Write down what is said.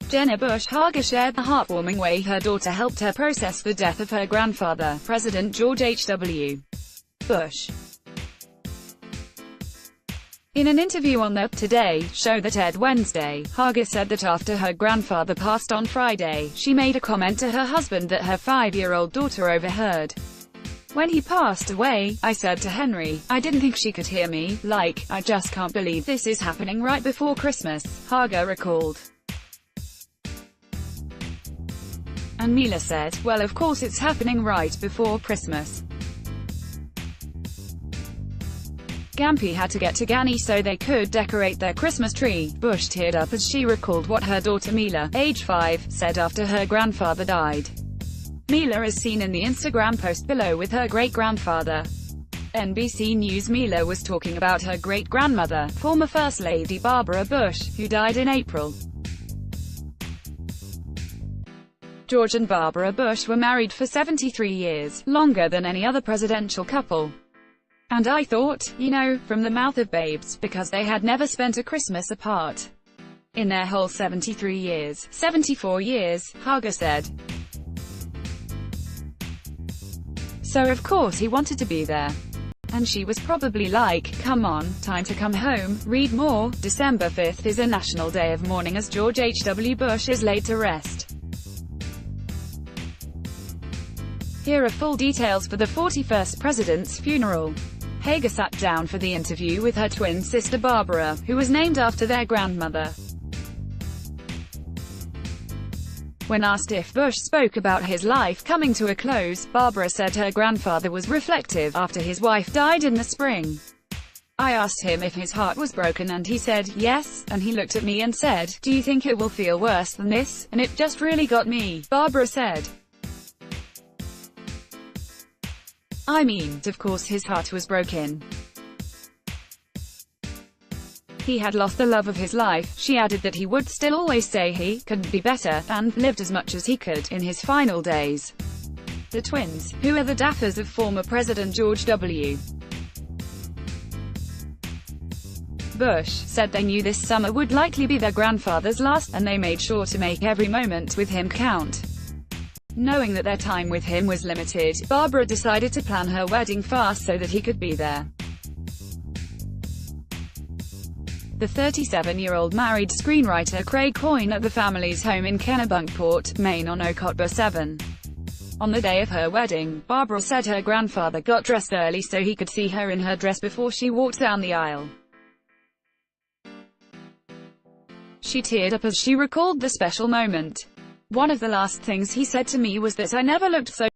Jenna Bush Hager shared the heartwarming way her daughter helped her process the death of her grandfather, President George H.W. Bush. In an interview on the Today show that aired Wednesday, Hager said that after her grandfather passed on Friday, she made a comment to her husband that her 5-year-old daughter overheard. "When he passed away, I said to Henry, I didn't think she could hear me, like, I just can't believe this is happening right before Christmas," Hager recalled. And Mila said, "Well, of course it's happening right before Christmas. Gampy had to get to Ganny so they could decorate their Christmas tree." Bush teared up as she recalled what her daughter Mila, age 5, said after her grandfather died. Mila is seen in the Instagram post below with her great-grandfather. NBC News. Mila was talking about her great-grandmother, former First Lady Barbara Bush, who died in April. George and Barbara Bush were married for 73 years, longer than any other presidential couple. "And I thought, you know, from the mouth of babes, because they had never spent a Christmas apart in their whole 73 years, 74 years, Hager said. So of course he wanted to be there. And she was probably like, come on, time to come home, read more." December 5th is a national day of mourning as George H.W. Bush is laid to rest. Here are full details for the 41st president's funeral. Hager sat down for the interview with her twin sister Barbara, who was named after their grandmother. When asked if Bush spoke about his life coming to a close, Barbara said her grandfather was reflective after his wife died in the spring. "I asked him if his heart was broken and he said, yes, and he looked at me and said, do you think it will feel worse than this, and it just really got me," Barbara said. "I mean, of course his heart was broken. He had lost the love of his life." She added that he would still always say he couldn't be better, and lived as much as he could in his final days. The twins, who are the daughters of former President George W. Bush, said they knew this summer would likely be their grandfather's last, and they made sure to make every moment with him count. Knowing that their time with him was limited, Barbara decided to plan her wedding fast so that he could be there. The 37-year-old married screenwriter Craig Coyne at the family's home in Kennebunkport, Maine on Oktober 7. On the day of her wedding, Barbara said her grandfather got dressed early so he could see her in her dress before she walked down the aisle. She teared up as she recalled the special moment. "One of the last things he said to me was that I never looked so